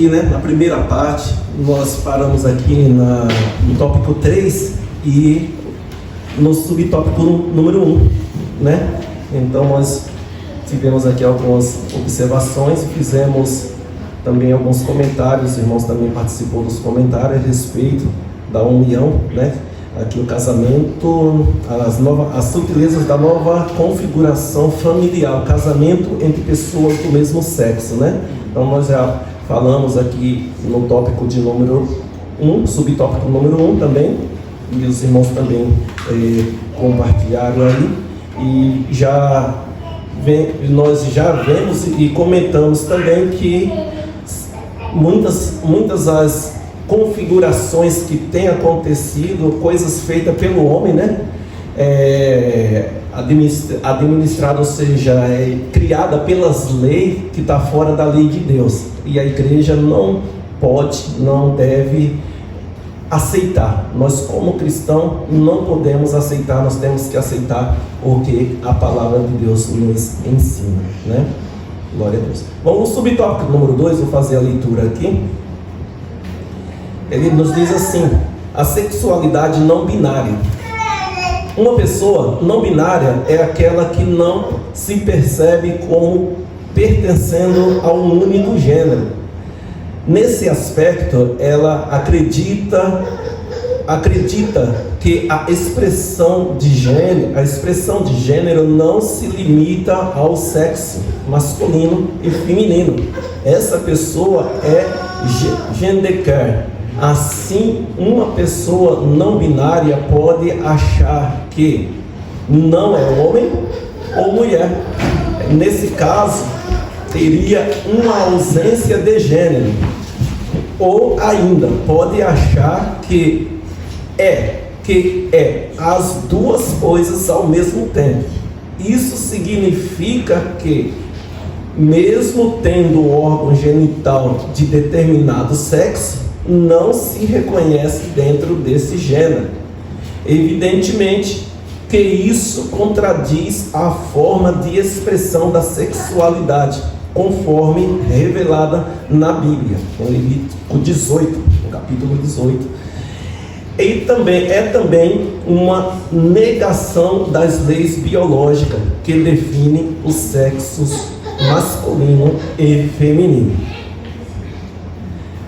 Né? Na primeira parte, nós paramos aqui no tópico 3 e no subtópico número 1, né? Então nós tivemos aqui algumas observações e fizemos também alguns comentários. Os irmãos também participou dos comentários a respeito da união, né? Aqui o casamento, as sutilezas da nova configuração familiar, o casamento entre pessoas do mesmo sexo, né? Então nós já falamos aqui no tópico de número 1, subtópico número 1 também, e os irmãos também compartilharam aí, e nós já vemos e comentamos também que muitas as configurações que têm acontecido, coisas feitas pelo homem, né? Administrada, ou seja, criada pelas leis que está fora da lei de Deus, e a igreja não pode, não deve aceitar. Nós como cristãos não podemos aceitar, nós temos que aceitar o que a palavra de Deus nos ensina, né? Glória a Deus. Vamos no subtópico número 2, vou fazer a leitura aqui. Ele nos diz assim: a sexualidade não binária. Uma pessoa não binária é aquela que não se percebe como pertencendo a um único gênero. Nesse aspecto, ela acredita que a expressão de gênero não se limita ao sexo masculino e feminino. Essa pessoa é genderqueer. Assim, uma pessoa não binária pode achar que não é homem ou mulher. Nesse caso, teria uma ausência de gênero. Ou ainda, pode achar que é as duas coisas ao mesmo tempo. Isso significa que, mesmo tendo o órgão genital de determinado sexo, não se reconhece dentro desse gênero. Evidentemente que isso contradiz a forma de expressão da sexualidade, conforme revelada na Bíblia, em Levítico 18, no capítulo 18. E também uma negação das leis biológicas que definem os sexos masculino e feminino.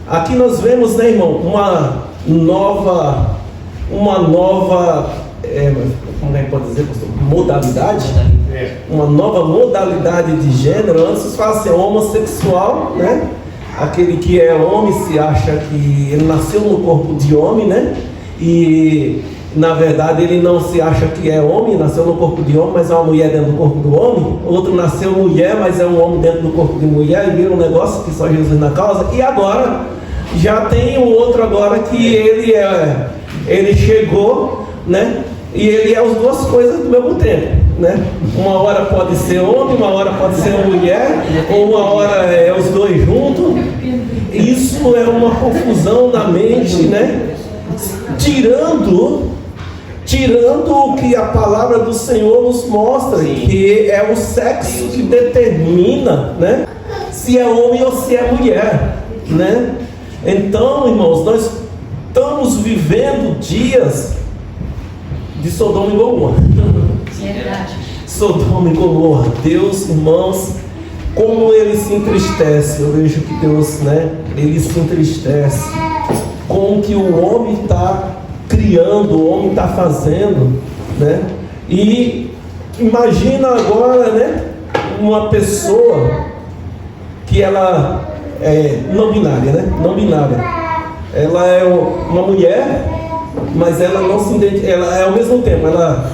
Aqui nós vemos, né, irmão, uma nova, como é que pode dizer, pastor? Modalidade? Uma nova modalidade de gênero. Antes se fala assim, homossexual, né? Aquele que é homem se acha que ele nasceu no corpo de homem, né? E na verdade ele não se acha que é homem, nasceu no corpo de homem, mas é uma mulher dentro do corpo do homem. Outro nasceu mulher, mas é um homem dentro do corpo de mulher, e vira um negócio que só Jesus na causa. E agora já tem o outro agora que ele chegou, né? E ele é as duas coisas do mesmo tempo, né? Uma hora pode ser homem, uma hora pode ser mulher, ou uma hora é os dois juntos. Isso é uma confusão na mente, né? Tirando o que a palavra do Senhor nos mostra, que é o sexo que determina, né? Se é homem ou se é mulher, né? Então, irmãos, nós estamos vivendo dias de Sodoma e Gomorra. Verdade. Sodoma e Gomorra. Deus, irmãos, como ele se entristece. Eu vejo que Deus, né? Ele se entristece com o que o homem está criando, o homem está fazendo, né? E imagina agora, né? Uma pessoa que ela é não binária, né? Não binária. Ela é uma mulher, mas ela não se identifica. Ela é ao mesmo tempo, ela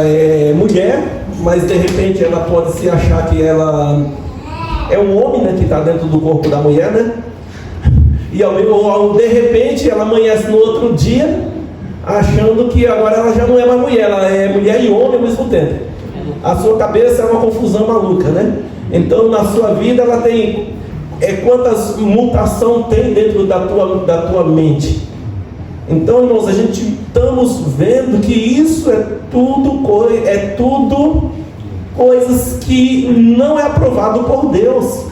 é mulher, mas de repente ela pode se achar que ela é um homem, né? Que está dentro do corpo da mulher, né? E de repente ela amanhece no outro dia achando que agora ela já não é mais mulher, ela é mulher e homem ao mesmo tempo. A sua cabeça é uma confusão maluca, né? Então na sua vida ela tem quantas mutações tem dentro da tua mente. Então, irmãos, a gente estamos vendo que isso é tudo coisas que não é aprovado por Deus,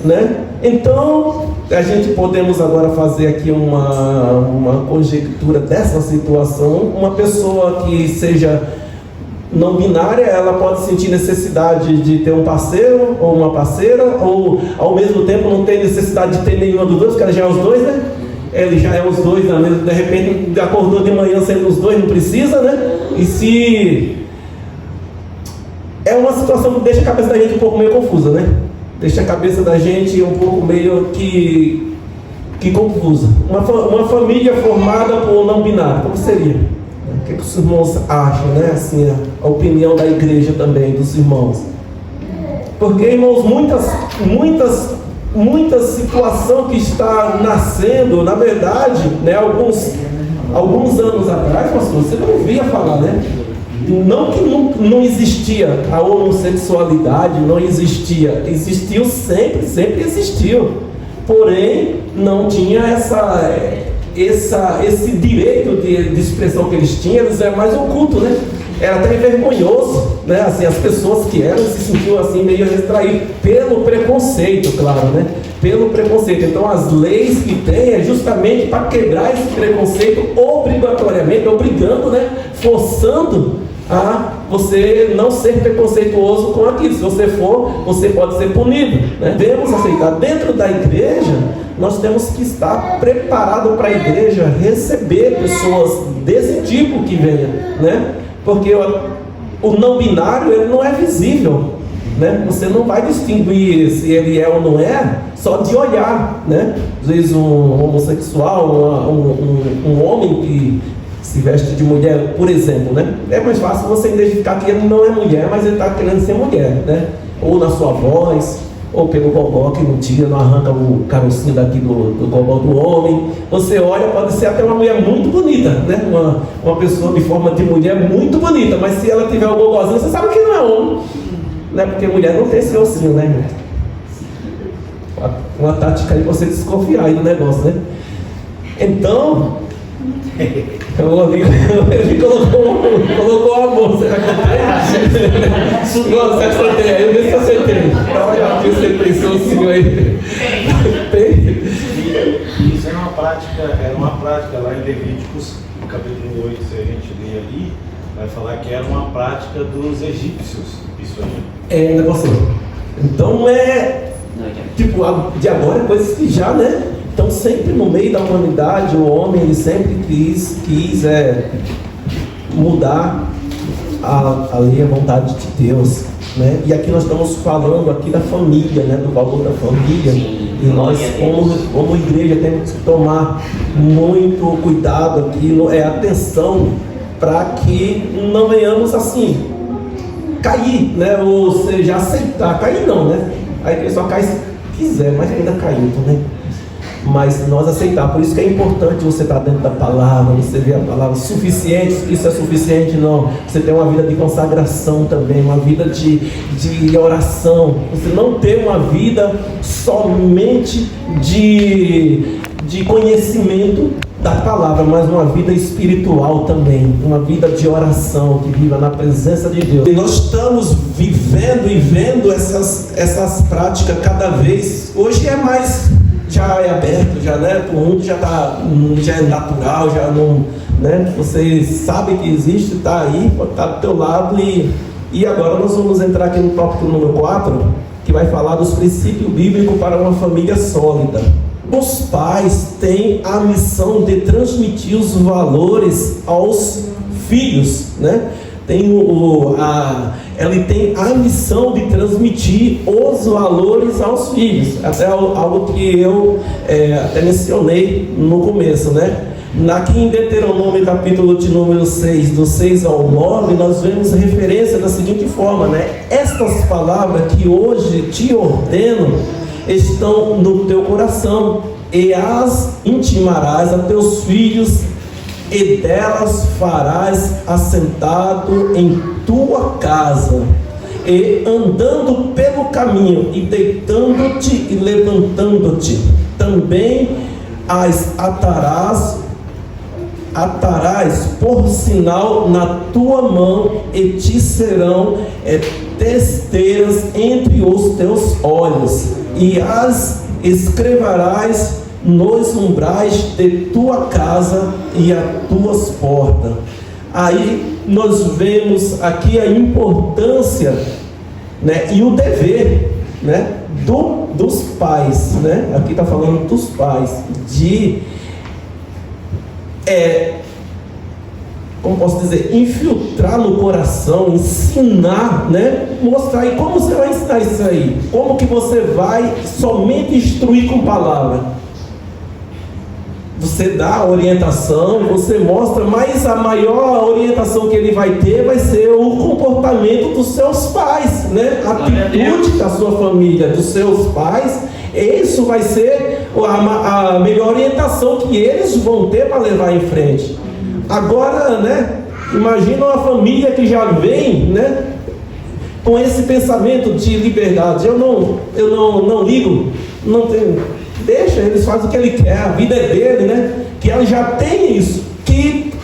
né? Então a gente podemos agora fazer aqui uma conjectura dessa situação. Uma pessoa que seja não binária, ela pode sentir necessidade de ter um parceiro ou uma parceira, ou ao mesmo tempo não tem necessidade de ter nenhuma dos dois, porque ela já é os dois, né? Ele já é os dois, né? De repente acordou de manhã sendo os dois, não precisa, né? E se... É uma situação que deixa a cabeça da gente um pouco meio confusa, né? Deixa a cabeça da gente um pouco meio que confusa. Uma família formada por não binário, como seria? O que os irmãos acham, né? Assim, a opinião da igreja também, dos irmãos. Porque, irmãos, muitas situações que está nascendo, na verdade, né? Alguns anos atrás, pastor, você não ouvia falar, né? Não que não existia a homossexualidade, não existia, existiu sempre existiu, porém não tinha esse direito de expressão que eles tinham, eles eram mais oculto, né? Era até vergonhoso, né? Assim, as pessoas que eram se sentiam assim meio retraídas pelo preconceito, claro, né? Pelo preconceito. Então as leis que tem é justamente para quebrar esse preconceito obrigatoriamente, obrigando, né? Forçando a você não ser preconceituoso com aquilo. Se você for, você pode ser punido, né? Devemos aceitar. Dentro da igreja, nós temos que estar preparados para a igreja receber pessoas desse tipo que venha, né? Porque o não binário, ele não é visível, né? Você não vai distinguir se ele é ou não é só de olhar, né? Às vezes um homossexual, um homem que se veste de mulher, por exemplo, né? É mais fácil você identificar que ele não é mulher, mas ele está querendo ser mulher, né? Ou na sua voz, ou pelo gogó que não tira, não arranca o carocinho daqui do gogó do homem. Você olha, pode ser até uma mulher muito bonita, né? Uma pessoa de forma de mulher muito bonita, mas se ela tiver o gogózinho, você sabe que não é homem, né? Porque mulher não tem esse ossinho, né? Uma tática aí para você desconfiar aí do negócio, né? Então, ele colocou a moça. Nossa, acertei. Eu vi se acertei. Olha, você pensou assim aí. Isso era uma prática lá em Levíticos, no capítulo 8, se a gente ler ali, vai falar que era uma prática dos egípcios. Isso aí. Negócio. Então tipo, de agora, coisas que já, né? Então, sempre no meio da humanidade, o homem ele sempre quis mudar a lei, a vontade de Deus, né? E aqui nós estamos falando aqui da família, né? Do valor da família. E nós, como igreja, temos que tomar muito cuidado aqui, atenção, para que não venhamos assim cair, né? Ou seja, aceitar. Cair não, né? A igreja só cai se quiser, mas ainda caiu, né? Mas nós aceitar, por isso que é importante você estar dentro da palavra, você ver a palavra suficiente. Isso é suficiente, não. Você ter uma vida de consagração também, uma vida de oração. Você não ter uma vida somente de conhecimento da palavra, mas uma vida espiritual também, uma vida de oração, que viva na presença de Deus. E nós estamos vivendo e vendo essas práticas cada vez. Hoje é mais... já é aberto, já, né? O mundo já é natural, já não, né? Você sabe que existe, está aí, pode estar do teu lado. E agora nós vamos entrar aqui no tópico número 4, que vai falar dos princípios bíblicos para uma família sólida. Os pais têm a missão de transmitir os valores aos filhos, né? Ele tem a missão de transmitir os valores aos filhos. Até algo que eu até mencionei no começo, né? Aqui em Deuteronômio, capítulo de número 6, do 6 ao 9, nós vemos referência da seguinte forma, né? Estas palavras que hoje te ordeno estão no teu coração, e as intimarás a teus filhos, e delas farás assentado em tua casa, e andando pelo caminho, e deitando-te e levantando-te, também as atarás por sinal na tua mão, e te serão testeiras entre os teus olhos, e as escreverás nos umbrais de tua casa e as tuas portas. Aí nós vemos aqui a importância, né, e o dever, né, dos pais, né? Aqui está falando dos pais, de como posso dizer, infiltrar no coração, ensinar, né? Mostrar. E como você vai ensinar isso aí? Como que você vai somente instruir com palavra? Você dá a orientação, você mostra, mas a maior orientação que ele vai ter vai ser o comportamento dos seus pais, né? A atitude da sua família, dos seus pais. Isso vai ser a melhor orientação que eles vão ter para levar em frente. Agora, né? Imagina uma família que já vem, né, com esse pensamento de liberdade. Eu não ligo, não tenho. Deixa, eles fazem o que ele quer, a vida é dele, né? Que ela já tem isso.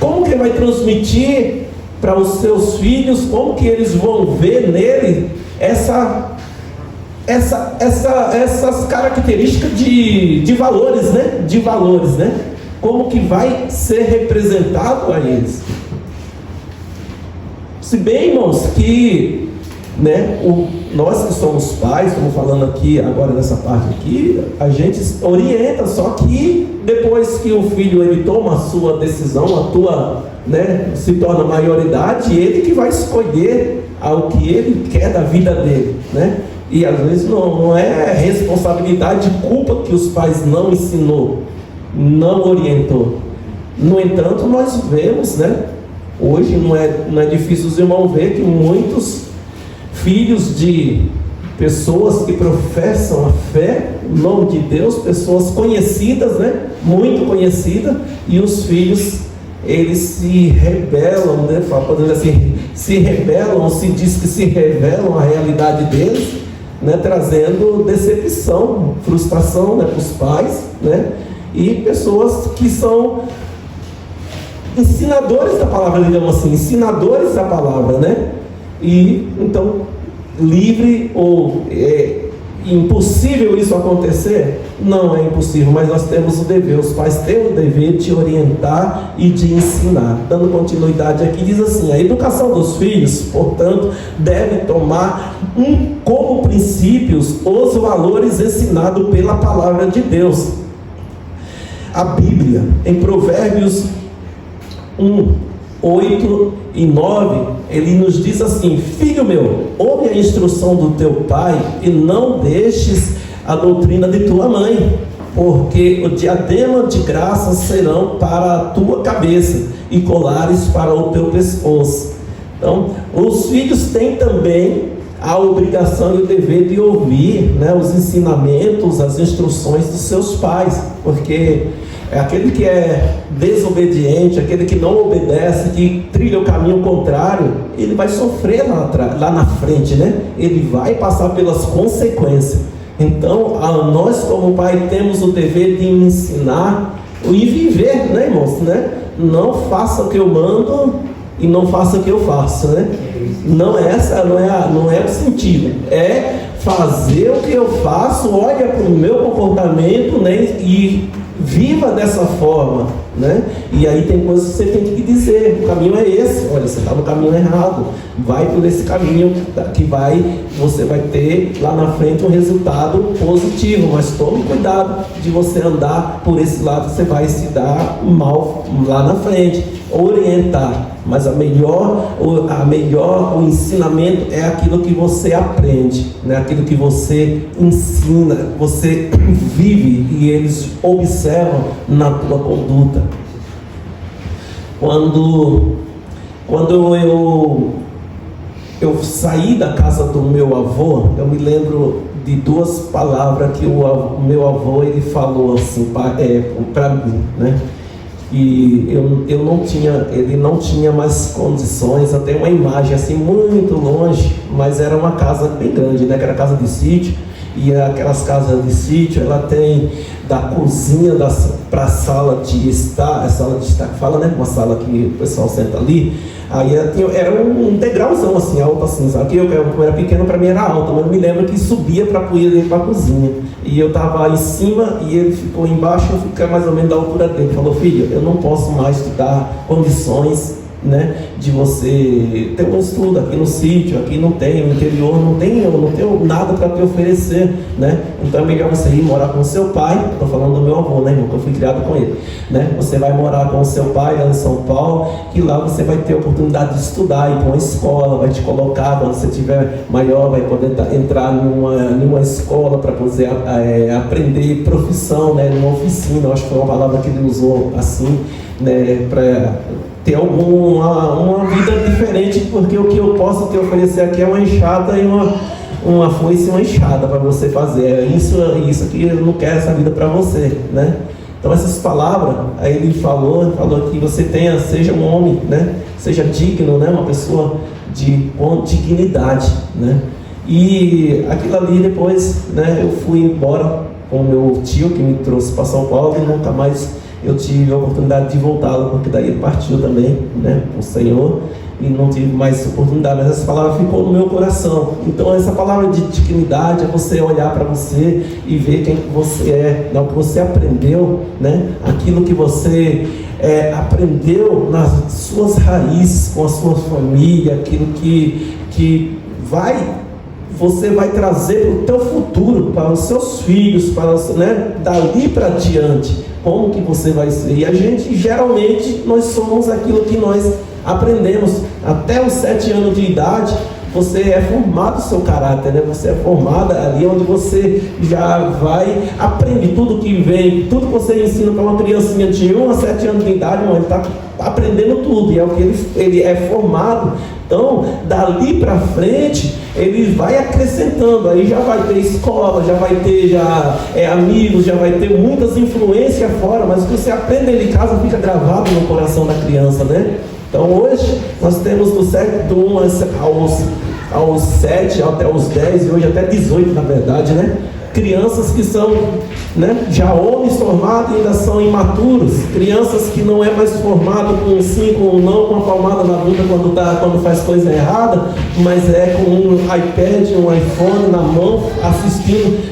Como que ele vai transmitir para os seus filhos? Como que eles vão ver nele essas características de valores, né? De valores, né? Como que vai ser representado a eles? Se bem, irmãos, que, né, nós que somos pais, estamos falando aqui agora nessa parte aqui, a gente orienta, só que depois que o filho ele toma a sua decisão, né, se torna maioridade, ele que vai escolher o que ele quer da vida dele, né? E às vezes não é responsabilidade, culpa que os pais não ensinou, não orientou. No entanto, nós vemos, né? Hoje não é difícil os irmãos ver que muitos filhos de pessoas que professam a fé, o nome de Deus, pessoas conhecidas, né? Muito conhecidas, e os filhos, eles se rebelam, né? Podemos dizer assim, se rebelam, se diz que se revelam à realidade deles, né? Trazendo decepção, frustração, né, para os pais, né? E pessoas que são ensinadores da palavra, digamos assim, ensinadores da palavra, né? E então, livre ou impossível isso acontecer? Não é impossível, mas nós temos o dever, os pais têm o dever de orientar e de ensinar. Dando continuidade aqui, diz assim: a educação dos filhos, portanto, deve tomar como princípios os valores ensinados pela palavra de Deus. A Bíblia, em Provérbios 1, 8 e 9, ele nos diz assim: filho meu, ouve a instrução do teu pai e não deixes a doutrina de tua mãe, porque o diadema de graças serão para a tua cabeça e colares para o teu pescoço. Então, os filhos têm também a obrigação e o dever de ouvir, né, os ensinamentos, as instruções dos seus pais, porque aquele que é desobediente, aquele que não obedece, que trilha o caminho contrário, ele vai sofrer lá na frente, né? Ele vai passar pelas consequências. Então, nós como pai temos o dever de ensinar e viver, né, irmãos? Né? Não faça o que eu mando e não faça o que eu faço, né? Não é o sentido. É fazer o que eu faço, olha para o meu comportamento, né, e viva dessa forma, né? E aí tem coisas que você tem que dizer: o caminho é esse, olha, você está no caminho errado, vai por esse caminho que você vai ter lá na frente um resultado positivo, mas tome cuidado de você andar por esse lado, você vai se dar mal lá na frente. Orientar, mas o ensinamento é aquilo que você aprende, né? Aquilo que você ensina, você vive e eles observam na tua conduta. Quando eu saí da casa do meu avô, eu me lembro de duas palavras que o meu avô ele falou assim para mim, né? E ele não tinha mais condições. Eu tenho uma imagem assim muito longe, mas era uma casa bem grande, né? Que era casa de sítio, E aquelas casas de sítio, ela tem da cozinha para a sala de estar, que fala, né? Uma sala que o pessoal senta ali. Aí era um degrauzão assim, alto assim, sabe? Que eu era pequeno, para mim era alto, mas eu me lembro que subia para ir para a cozinha. E eu estava em cima e ele ficou embaixo, eu fiquei mais ou menos da altura dele. Ele falou: filho, eu não posso mais te dar condições, né, de você ter um estudo aqui no sítio, aqui não tem, no interior não tenho nada para te oferecer, né? Então é melhor você ir morar com o seu pai. Estou falando do meu avô, né, irmão, que eu fui criado com ele, né? Você vai morar com o seu pai lá em São Paulo, que lá você vai ter a oportunidade de estudar, ir para uma escola, vai te colocar, quando você tiver maior, vai poder entrar numa escola para poder aprender profissão, né, numa oficina. Eu acho que foi uma palavra que ele usou assim, né, para ter uma vida diferente, porque o que eu posso te oferecer aqui é uma enxada e uma foice e uma enxada para você fazer. É isso que eu não quero essa vida para você, né? Então essas palavras, aí ele falou que você seja um homem, né? Seja digno, né? Uma pessoa com dignidade, né? E aquilo ali depois, né? Eu fui embora com o meu tio que me trouxe para São Paulo e nunca mais eu tive a oportunidade de voltá-lo, porque daí ele partiu também, né, com o Senhor, e não tive mais oportunidade, mas essa palavra ficou no meu coração. Então essa palavra de dignidade é você olhar para você e ver quem você é, o que você aprendeu, né, aquilo que você aprendeu nas suas raízes, com a sua família, aquilo que você vai trazer para o teu futuro, para os seus filhos, né, dali para diante, como que você vai ser. E a gente, geralmente, nós somos aquilo que nós aprendemos. Até os 7 anos de idade, você é formado o seu caráter, né? Você é formado ali onde você já aprende tudo que vem, tudo que você ensina para uma criancinha de 1 a 7 anos de idade, ele está aprendendo tudo, e é o que ele é formado. Então, dali para frente, ele vai acrescentando, aí já vai ter escola, já vai ter amigos, já vai ter muitas influências fora, mas o que você aprende dentro de casa fica gravado no coração da criança, né? Então hoje, nós temos do 1 aos 7, até os 10, e hoje até 18 na verdade, né? Crianças que são, né, já homens formados e ainda são imaturos, crianças que não é mais formado com um sim, com um não, com a palmada na bunda quando faz coisa errada, mas é com um iPad, um iPhone na mão, assistindo,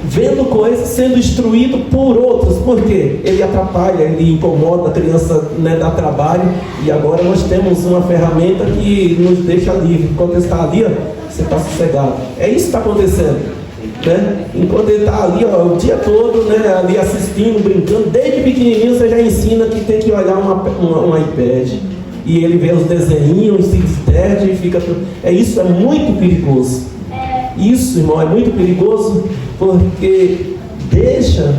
vendo coisas, sendo instruído por outros. Por quê? Ele atrapalha, ele incomoda, a criança, né, dá trabalho, e agora nós temos uma ferramenta que nos deixa livre. Quando ele está ali, você está sossegado. É isso que está acontecendo, né? Enquanto ele está ali, o dia todo, né, ali assistindo, brincando, desde pequenininho você já ensina que tem que olhar um iPad, e ele vê os desenhinhos, se distrai e fica... Isso é muito perigoso. Isso, irmão, é muito perigoso, porque deixa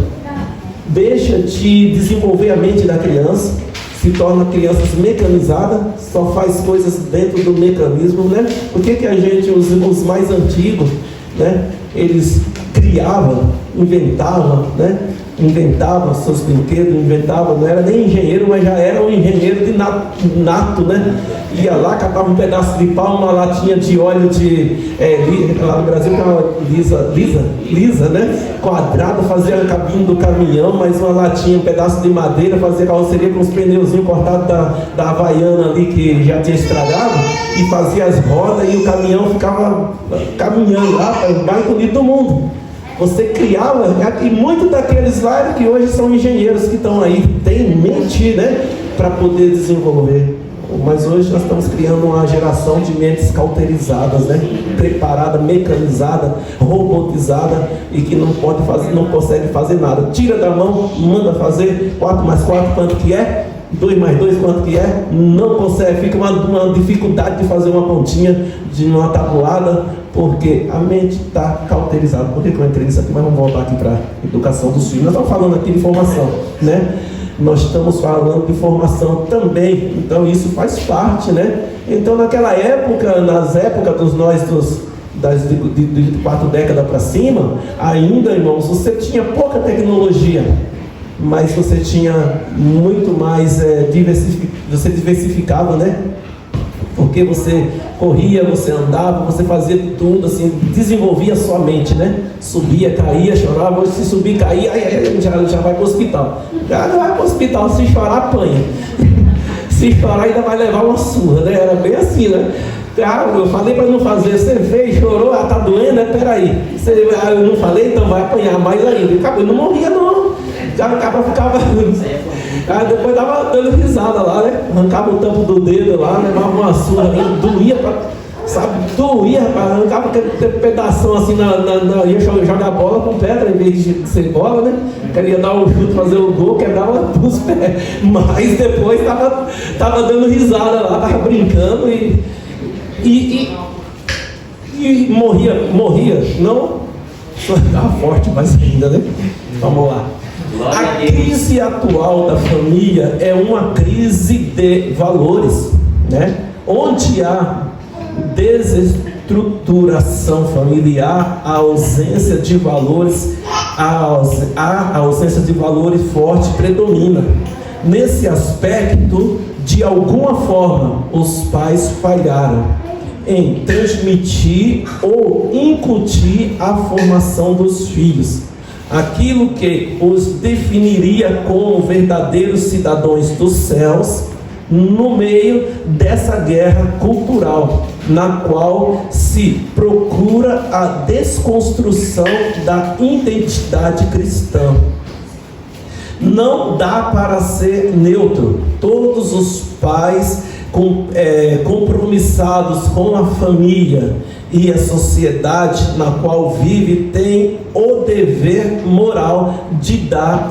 de desenvolver a mente da criança, se torna crianças mecanizadas, só faz coisas dentro do mecanismo, né? Por que a gente, os mais antigos, né, eles criavam, inventavam, né? Inventava seus brinquedos, não era nem engenheiro, mas já era um engenheiro de nato, né? Ia lá, catava um pedaço de pau, uma latinha de óleo lá no Brasil, que é uma lisa, né? Quadrada, fazia a cabine do caminhão, mais uma latinha, um pedaço de madeira, fazia carroceria com os pneuzinhos cortados da Havaiana ali, que já tinha estragado, e fazia as rodas, e o caminhão ficava caminhando lá para o mais bonito do mundo. Você criava, e muitos daqueles lá que hoje são engenheiros que estão aí, têm mente, né, para poder desenvolver. Mas hoje nós estamos criando uma geração de mentes cauterizadas, né, preparada, mecanizada, robotizada, e que não consegue fazer nada. Tira da mão, manda fazer 4 mais 4, quanto que é? 2 mais 2, quanto que é? Não consegue, fica uma dificuldade de fazer uma pontinha de uma tabuada, porque a mente está cauterizada. Por que eu entrei nisso aqui? Mas vamos voltar aqui para a educação dos filhos. Nós estamos falando aqui de formação, né? Nós estamos falando de formação também, então isso faz parte, né? Então naquela época, nas épocas de 4 décadas para cima, ainda, irmãos, você tinha pouca tecnologia, mas você tinha muito mais, você diversificava, né, porque você corria, você andava, você fazia tudo, assim, desenvolvia a sua mente, né? Subia, caía, chorava, se subir, caía, aí já vai para o hospital. Já não vai para o hospital, se chorar, apanha. Se chorar, ainda vai levar uma surra, né? Era bem assim, né? Eu falei para não fazer, você fez, chorou, tá doendo, né? Peraí. Eu não falei, então vai apanhar mais ainda. Eu não morria, não. Já ficava. Aí depois dava dando risada lá, né? Arrancava o tampo do dedo lá, levava uma surra, doía, doía, rapaz, arrancava aquele pedação assim, ia jogar bola com pedra em vez de ser bola, né? Queria dar um chute, fazer o gol, quebrava os pés. Mas depois tava dando risada lá, tava brincando e morria, não? Estava forte, mas ainda, né? Vamos lá. A crise atual da família é uma crise de valores, né? Onde há desestruturação familiar, a ausência de valores, a ausência de valores forte predomina. Nesse aspecto, de alguma forma, os pais falharam em transmitir ou incutir a formação dos filhos, aquilo que os definiria como verdadeiros cidadãos dos céus, no meio dessa guerra cultural, na qual se procura a desconstrução da identidade cristã. Não dá para ser neutro. Todos os pais compromissados com a família e a sociedade na qual vive têm o dever moral de dar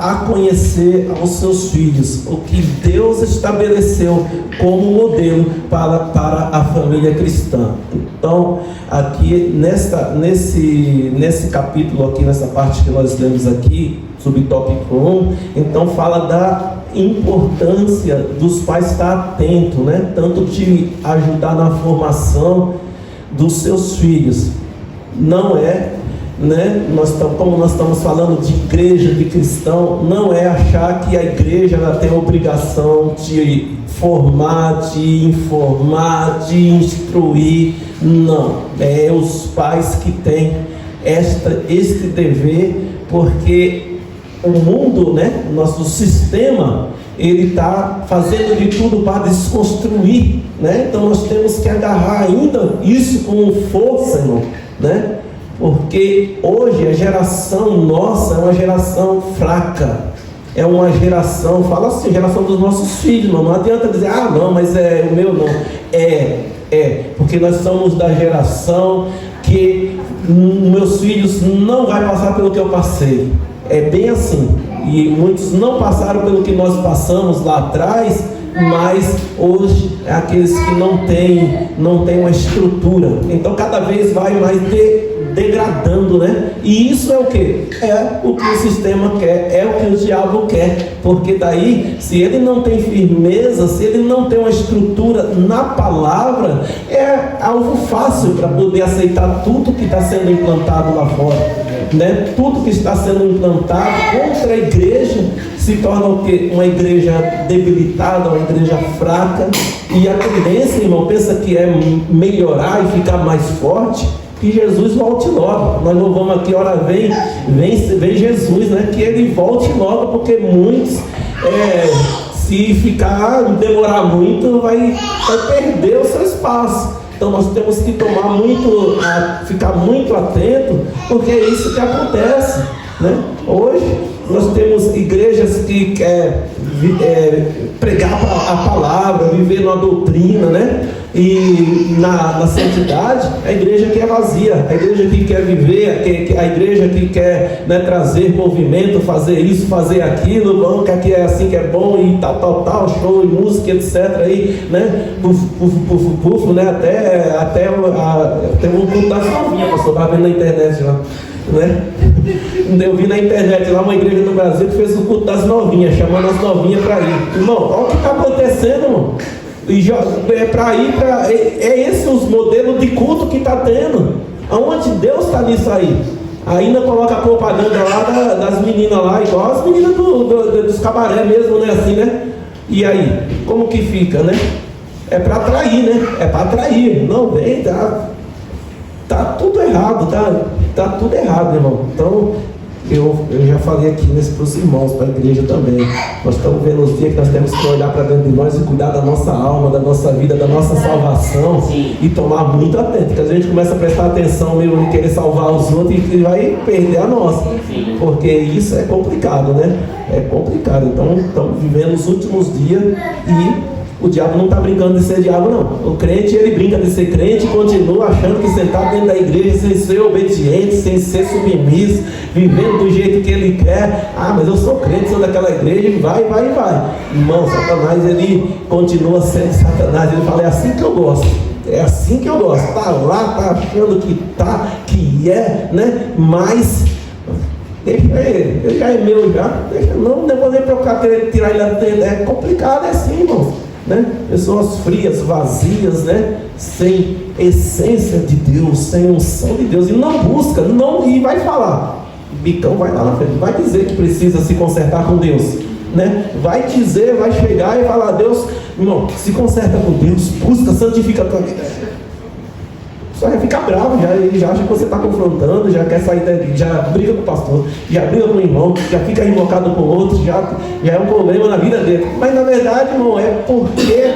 a conhecer aos seus filhos o que Deus estabeleceu como modelo para a família cristã. Então, aqui nesse capítulo aqui, nessa parte que nós lemos aqui, subtópico 1, então fala da importância dos pais estar atentos, né? Tanto de ajudar na formação dos seus filhos. Não é, né? Como nós estamos falando de igreja, de cristão, não é achar que a igreja ela tem a obrigação de formar, de informar, de instruir. Não, é os pais que têm este dever, porque o mundo, né, nosso sistema, ele está fazendo de tudo para desconstruir, né? Então nós temos que agarrar ainda isso com força, irmão, né? Porque hoje a geração nossa é uma geração fraca, é uma geração, fala assim, geração dos nossos filhos, não adianta dizer, não, mas o meu não, porque nós somos da geração que meus filhos não vai passar pelo que eu passei. É bem assim, e muitos não passaram pelo que nós passamos lá atrás, mas hoje é aqueles que não têm uma estrutura, então cada vez vai mais degradando, né? E isso é o que? É o que o sistema quer, é o que o diabo quer, porque daí, se ele não tem firmeza, se ele não tem uma estrutura na palavra, é algo fácil para poder aceitar tudo que está sendo implantado lá fora, né? Tudo que está sendo implantado contra a igreja se torna o quê? Uma igreja debilitada, uma igreja fraca, e a tendência, irmão, pensa que é melhorar e ficar mais forte, que Jesus volte logo. Nós louvamos aqui, ora vem Jesus, né? Que ele volte logo, porque muitos, se demorar muito, vai perder o seu espaço. Então nós temos que ficar muito atento, porque é isso que acontece, né? Hoje nós temos igrejas que querem pregar a palavra, viver na doutrina, né? E na santidade, a igreja que é vazia, a igreja que quer viver, a igreja que quer, né, trazer movimento, fazer isso, fazer aquilo, que é assim que é bom e tal, show e música, etc. Aí, né? Puf, né? Até tem um culto das novinhas, pastor, estava vendo na internet lá, né? Eu vi na internet lá uma igreja no Brasil que fez o culto das novinhas, chamando as novinhas para ir. Irmão, olha o que está acontecendo, irmão. E esse os modelos de culto que está tendo. Aonde Deus está nisso aí? Ainda coloca a propaganda lá das meninas lá, igual as meninas dos cabaré mesmo, né? Assim, né? E aí, como que fica, né? É para atrair, né? É para atrair. Não vem, tá tudo errado, tá tudo errado, irmão. Então, eu já falei aqui para os irmãos, para a igreja também. Nós estamos vendo os dias que nós temos que olhar para dentro de nós e cuidar da nossa alma, da nossa vida, da nossa salvação. Sim. E tomar muito atento, porque a gente começa a prestar atenção mesmo em querer salvar os outros e vai perder a nossa. Sim. Porque isso é complicado, né? É complicado. Então, estamos vivendo os últimos dias e o diabo não está brincando de ser diabo, não. O crente, ele brinca de ser crente e continua achando que sentar dentro da igreja sem ser obediente, sem ser submisso, vivendo do jeito que ele quer. Ah, mas eu sou crente, sou daquela igreja, e vai. Irmão, Satanás, ele continua sendo Satanás. Ele fala, é assim que eu gosto. É assim que eu gosto. Tá lá, tá achando que é, né? Mas deixa ele já é meu já. Não vou nem procurar tirar ele. É complicado, é assim, irmão. Né? Pessoas frias, vazias, né? Sem essência de Deus, sem unção de Deus, e não busca, e vai falar, bicão vai lá na frente, vai dizer que precisa se consertar com Deus, né? Vai dizer, vai chegar e falar, Deus, irmão, se conserta com Deus, busca, santifica a tua vida. Só já fica bravo, ele já acha que você está confrontando, já quer sair daqui, já briga com o pastor, já briga com o irmão, já fica invocado com o outro, já é um problema na vida dele. Mas na verdade, irmão, é porque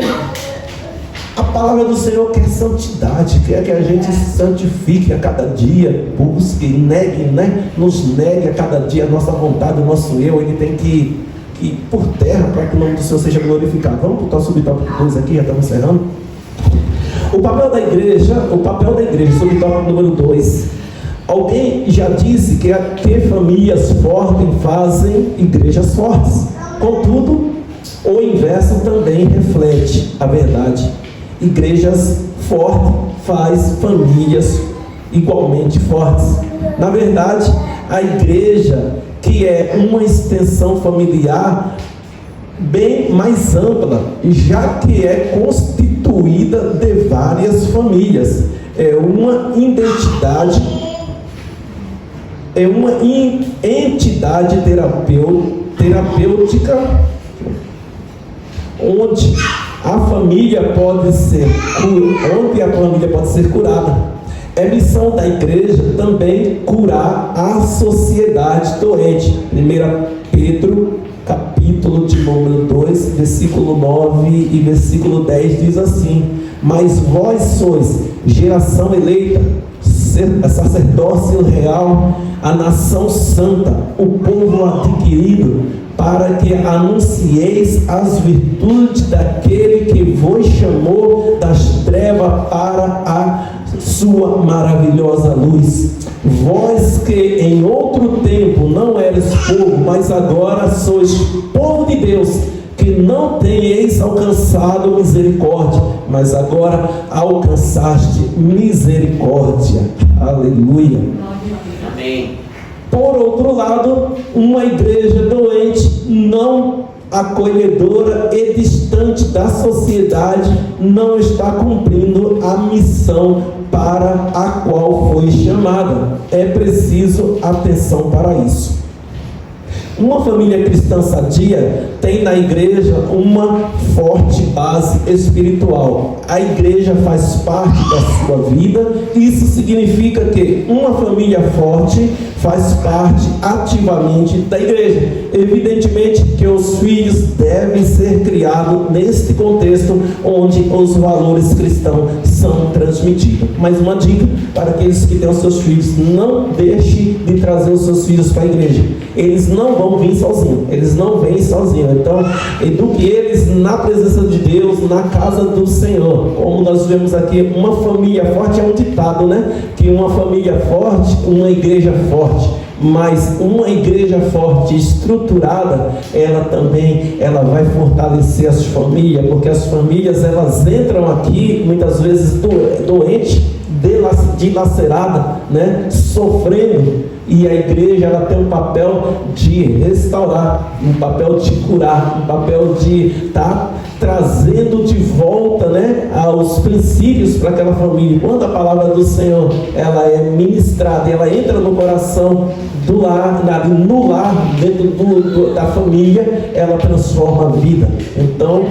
a palavra do Senhor quer santidade, quer que a gente se santifique a cada dia, busque, negue, né? Nos negue a cada dia a nossa vontade, o nosso eu. Ele tem que ir por terra para que o nome do Senhor seja glorificado. Vamos para o subtópico 2 aqui, já estamos encerrando. O papel da igreja, subtópico número 2. Alguém já disse que famílias fortes fazem igrejas fortes. Contudo, o inverso também reflete a verdade. Igrejas fortes faz famílias igualmente fortes. Na verdade, a igreja, que é uma extensão familiar bem mais ampla, já que é constituída de várias famílias, é uma entidade terapêutica, onde a família pode ser curada. É missão da igreja também curar a sociedade doente. 1 Pedro capítulo de número 2, versículo 9 e versículo 10 diz assim: mas vós sois geração eleita, sacerdócio real, a nação santa, o povo adquirido, para que anuncieis as virtudes daquele que vos chamou das trevas para a sua maravilhosa luz. Vós que em outro tempo não eres povo, mas agora sois povo de Deus, que não tenhais alcançado misericórdia, mas agora alcançaste misericórdia. Aleluia. Amém. Por outro lado, uma igreja doente, não acolhedora e distante da sociedade, não está cumprindo a missão para a qual foi chamada. É preciso atenção para isso. Uma família cristã sadia tem na igreja uma forte base espiritual. A igreja faz parte da sua vida. Isso significa que uma família forte faz parte ativamente da igreja. Evidentemente que os filhos devem ser criados neste contexto onde os valores cristãos são transmitidos. Mas uma dica para aqueles que têm os seus filhos: não deixe de trazer os seus filhos para a igreja. Eles não vão vir sozinhos, eles não vêm sozinhos. Então, eduque eles na presença de Deus, na casa do Senhor. Como nós vemos aqui, uma família forte é um ditado, né? Que uma família forte, uma igreja forte. Mas uma igreja forte, estruturada, ela vai fortalecer as famílias, porque as famílias, elas entram aqui muitas vezes doentes, dilacerada, né? Sofrendo, e a igreja, ela tem um papel de corrigir, restaurar, um papel de curar, um papel de estar trazendo de volta, né, aos princípios para aquela família. Quando a palavra do Senhor ela é ministrada, ela entra no coração do lar, no lar, dentro da família, ela transforma a vida. Então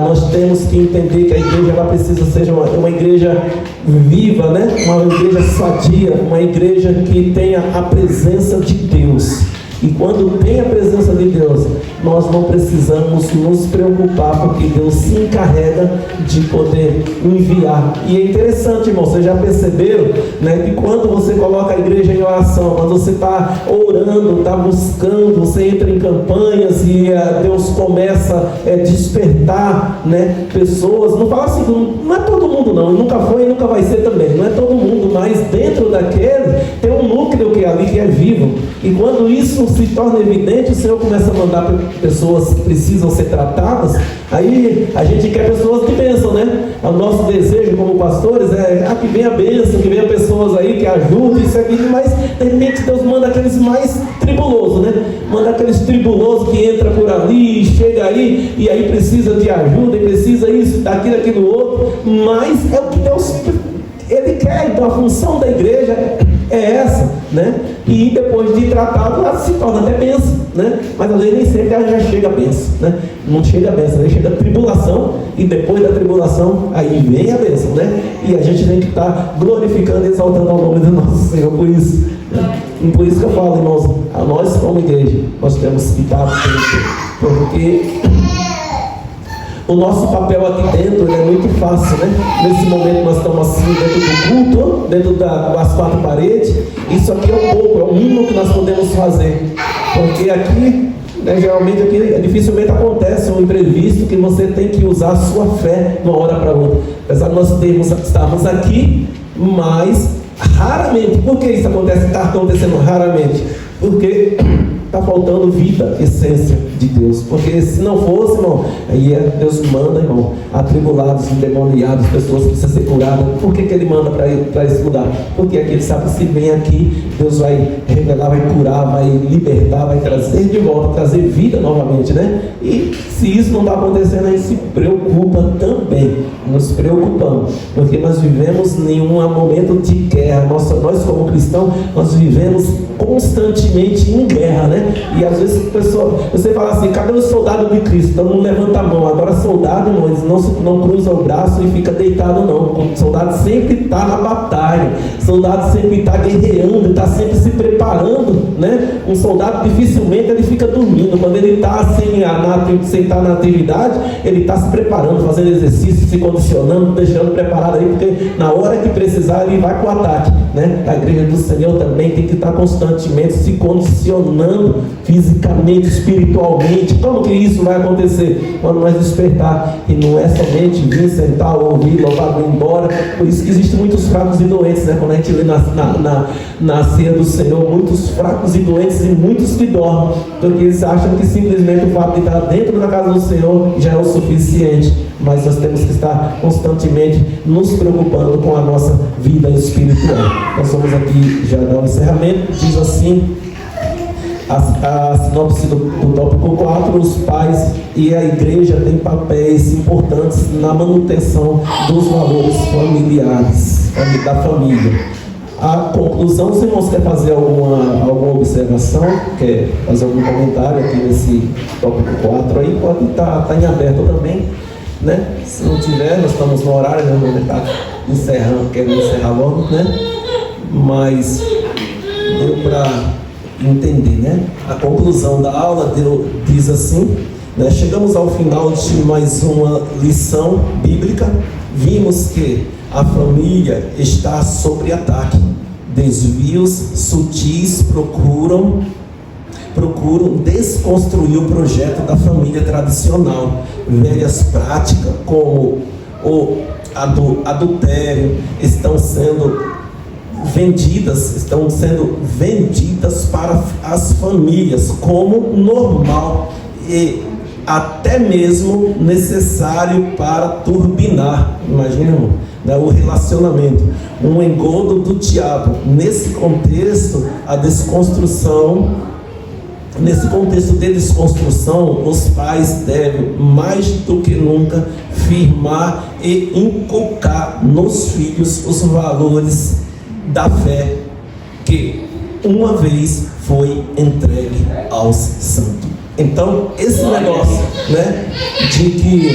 nós temos que entender que a igreja ela precisa ser uma igreja viva, né? Uma igreja sadia, uma igreja que tenha a presença de Deus. E quando tem a presença de Deus, nós não precisamos nos preocupar, porque Deus se encarrega de poder enviar. E é interessante, irmão, vocês já perceberam, né, que quando você coloca a igreja em oração, quando você está orando, está buscando, você entra em campanhas e Deus começa a despertar, né, pessoas. Não fala assim, não é todo mundo não, nunca foi e nunca vai ser também, não é todo mundo, mas dentro daquele tem um núcleo que é ali, que é vivo. E quando isso se torna evidente, o Senhor começa a mandar pessoas que precisam ser tratadas. Aí a gente quer pessoas de bênção, né? O nosso desejo como pastores é que venha bênção, que venha pessoas aí que ajudem, isso aqui, mas de repente Deus manda aqueles mais tribulosos, né? Manda aqueles tribulosos que entra por ali, chega aí, e aí precisa de ajuda, e precisa isso, daquilo, aquilo outro, mas é o que Deus Ele quer. Então a função da igreja é essa, né? E depois de tratado, ela se torna até bênção, né? Mas às vezes nem sempre ela já chega a bênção, né? Não chega a bênção, aí chega a tribulação, e depois da tribulação, aí vem a bênção, né? E a gente tem que estar glorificando e exaltando o nome do nosso Senhor por isso, né? E por isso que eu falo, irmãos, a nós como igreja, nós temos que estar atentos, porque o nosso papel aqui dentro é muito fácil, né? Nesse momento nós estamos assim, dentro do culto, dentro das quatro paredes. Isso aqui é um pouco, é o mínimo que nós podemos fazer. Porque aqui, né, geralmente aqui dificilmente acontece um imprevisto que você tem que usar a sua fé de uma hora para outra. Apesar de nós estarmos aqui, mas raramente. Por que isso acontece? Está acontecendo raramente? Porque está faltando vida, essência de Deus. Porque se não fosse, irmão, aí Deus manda, irmão, atribulados, endemoniados, pessoas que precisam ser curadas. Por que Ele manda para esse lugar? Porque aqui Ele sabe que se vem aqui, Deus vai revelar, vai curar, vai libertar, vai trazer de volta, trazer vida novamente, né? E se isso não está acontecendo, a gente se preocupa também. Nos preocupamos, porque nós vivemos em um momento de guerra. Nós como cristãos, nós vivemos constantemente em guerra, né? E às vezes você fala assim, cadê o soldado de Cristo? Então não levanta a mão. Agora soldado, irmão, eles não cruza o braço e fica deitado não. O soldado sempre está na batalha, o soldado sempre está guerreando, está sempre se preparando, né? Um soldado dificilmente ele fica dormindo. Quando ele está sem estar na atividade, ele está se preparando, fazendo exercício, se condicionando, deixando preparado aí, porque na hora que precisar ele vai para o ataque, né? A igreja do Senhor também tem que estar constantemente se condicionando fisicamente, espiritualmente. Como que isso vai acontecer? Quando nós despertar, e não é somente vir, sentar, ouvir, louvar, ir embora. Por isso que existem muitos fracos e doentes, né? Quando a gente lê na ceia do Senhor, muitos fracos e doentes e muitos que dormem, porque eles acham que simplesmente o fato de estar dentro da casa do Senhor já é o suficiente. Mas nós temos que estar constantemente nos preocupando com a nossa vida espiritual. Nós vamos aqui já dar um encerramento. Diz assim a sinopse do tópico 4: os pais e a igreja têm papéis importantes na manutenção dos valores familiares, da família. A conclusão, os irmãos querem fazer alguma observação, quer fazer algum comentário aqui nesse tópico 4 aí, pode estar em aberto também, né? Se não tiver, nós estamos no horário, né? Vamos estar encerrando, querendo encerrar logo, né? Mas deu para entender, né? A conclusão da aula diz assim, né? Chegamos ao final de mais uma lição bíblica. Vimos que a família está sob ataque. Desvios sutis procuram desconstruir o projeto da família tradicional. Velhas práticas como o adultério estão sendo vendidas para as famílias como normal e até mesmo necessário para turbinar, imagina, irmão, né, o relacionamento, um engodo do diabo. Nesse contexto, a desconstrução nesse contexto de desconstrução, os pais devem, mais do que nunca, firmar e inculcar nos filhos os valores da fé que uma vez foi entregue aos santos. Então, esse negócio, né, de que,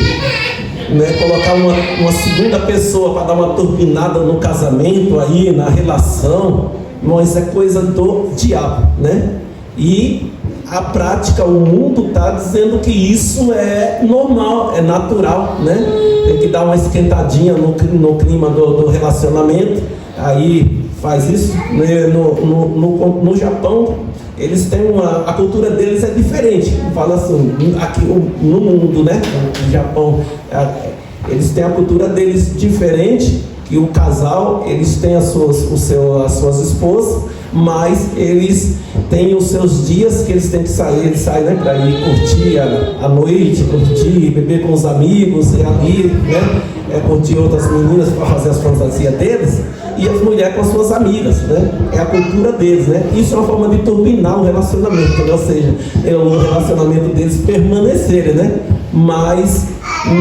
né, colocar uma segunda pessoa para dar uma turbinada no casamento aí, na relação, mas é coisa do diabo, né? E a prática, o mundo está dizendo que isso é normal, é natural, né? Tem que dar uma esquentadinha no clima do relacionamento. Aí faz isso, né? No Japão, eles têm a cultura deles é diferente. Fala assim, aqui no mundo, né? No Japão, eles têm a cultura deles diferente, que o casal, eles têm as suas esposas, mas eles têm os seus dias que eles têm que sair, eles saem, né, para ir curtir a noite, curtir, beber com os amigos, e ali, né, curtir outras meninas para fazer as fantasias deles, e as mulheres com as suas amigas, né? É a cultura deles, né? Isso é uma forma de turbinar o relacionamento, né? Ou seja, o relacionamento deles permanecerem, né? Mas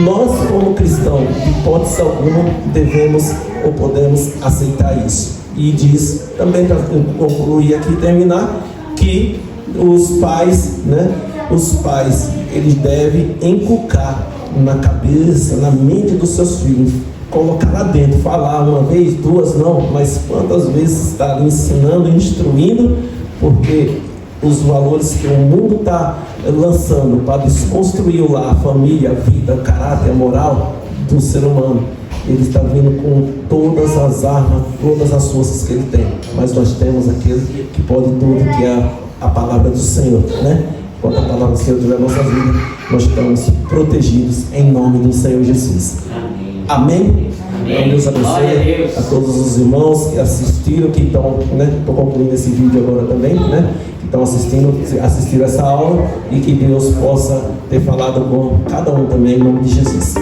nós, como cristãos, de hipótese alguma, devemos ou podemos aceitar isso. E diz, também para concluir aqui e terminar, que os pais, né? Os pais, eles devem inculcar na cabeça, na mente dos seus filhos, colocar lá dentro, falar uma vez, duas, não, mas quantas vezes estar ensinando, instruindo, porque os valores que o mundo está lançando para desconstruir o lar, a família, a vida, o caráter, a moral do ser humano, ele está vindo com todas as armas, todas as forças que ele tem, mas nós temos aquele que pode tudo, que é a palavra do Senhor, né? Quando a palavra do Senhor tiver na nossa vida, nós estamos protegidos em nome do Senhor Jesus. Amém? Amém. Deus abençoe a todos os irmãos que assistiram, que estão, né? Estou concluindo esse vídeo agora também, né? Que estão assistindo essa aula, e que Deus possa ter falado com cada um também em nome de Jesus.